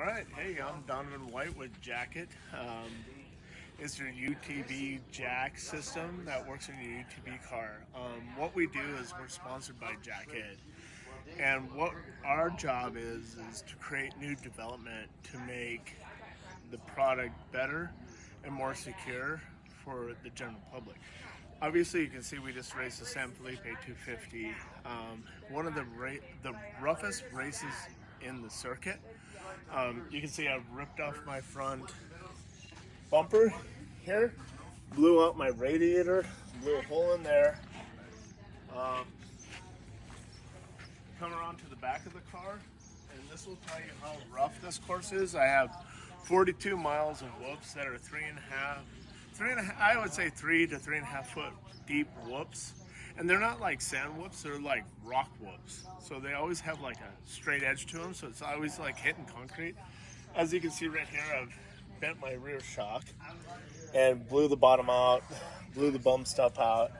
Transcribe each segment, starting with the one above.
All right, hey, I'm Donavan White with JAKIT. It's your UTV jack system that works in your UTV car. What we do is we're sponsored by JAKIT, and what our job is to create new development to make the product better and more secure for the general public. Obviously, you can see we just raced the San Felipe 250, one of the roughest races in the circuit. You can see I've ripped off my front bumper here, blew out my radiator, blew a hole in there. Um, Come around to the back of the car, and this will tell you how rough this course is. I have 42 miles of whoops that are I would say 3 to 3.5 foot deep whoops. And they're not like sand whoops, they're like rock whoops. So they always have like a straight edge to them, so it's always like hitting concrete. As you can see right here, I've bent my rear shock and blew the bottom out, blew the bum stuff out.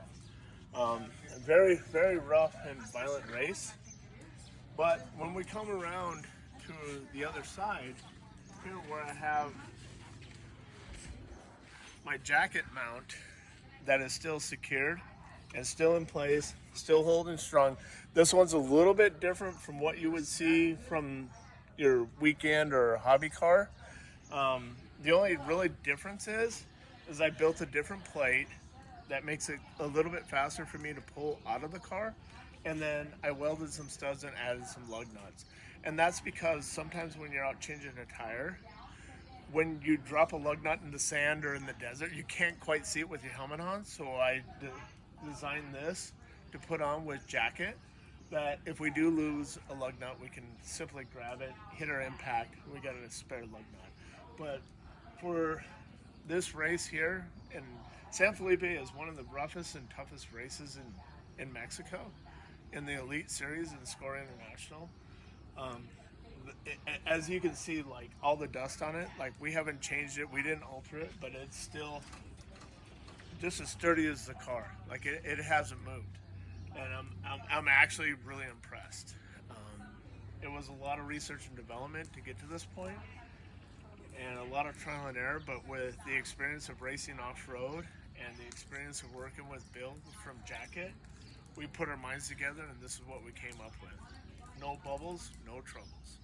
Very, very rough and violent race. But when we come around to the other side, here where I have my JAKIT mount that is still secured and still in place, still holding strong. This one's a little bit different from what you would see from your weekend or hobby car. The only really difference is I built a different plate that makes it a little bit faster for me to pull out of the car. And then I welded some studs and added some lug nuts. And that's because sometimes when you're out changing a tire, when you drop a lug nut in the sand or in the desert, you can't quite see it with your helmet on. So I designed this to put on with JAKIT, that if we do lose a lug nut, we can simply grab it, hit our impact, we got a spare lug nut. But for this race here, and San Felipe is one of the roughest and toughest races in Mexico, in the Elite Series in Score International. As you can see, like all the dust on it, like we haven't changed it, we didn't alter it, but it's still just as sturdy as the car. Like it hasn't moved, and I'm actually really impressed. It was a lot of research and development to get to this point, and a lot of trial and error. But with the experience of racing off road and the experience of working with Bill from JAKIT, we put our minds together, and this is what we came up with. No bubbles, no troubles.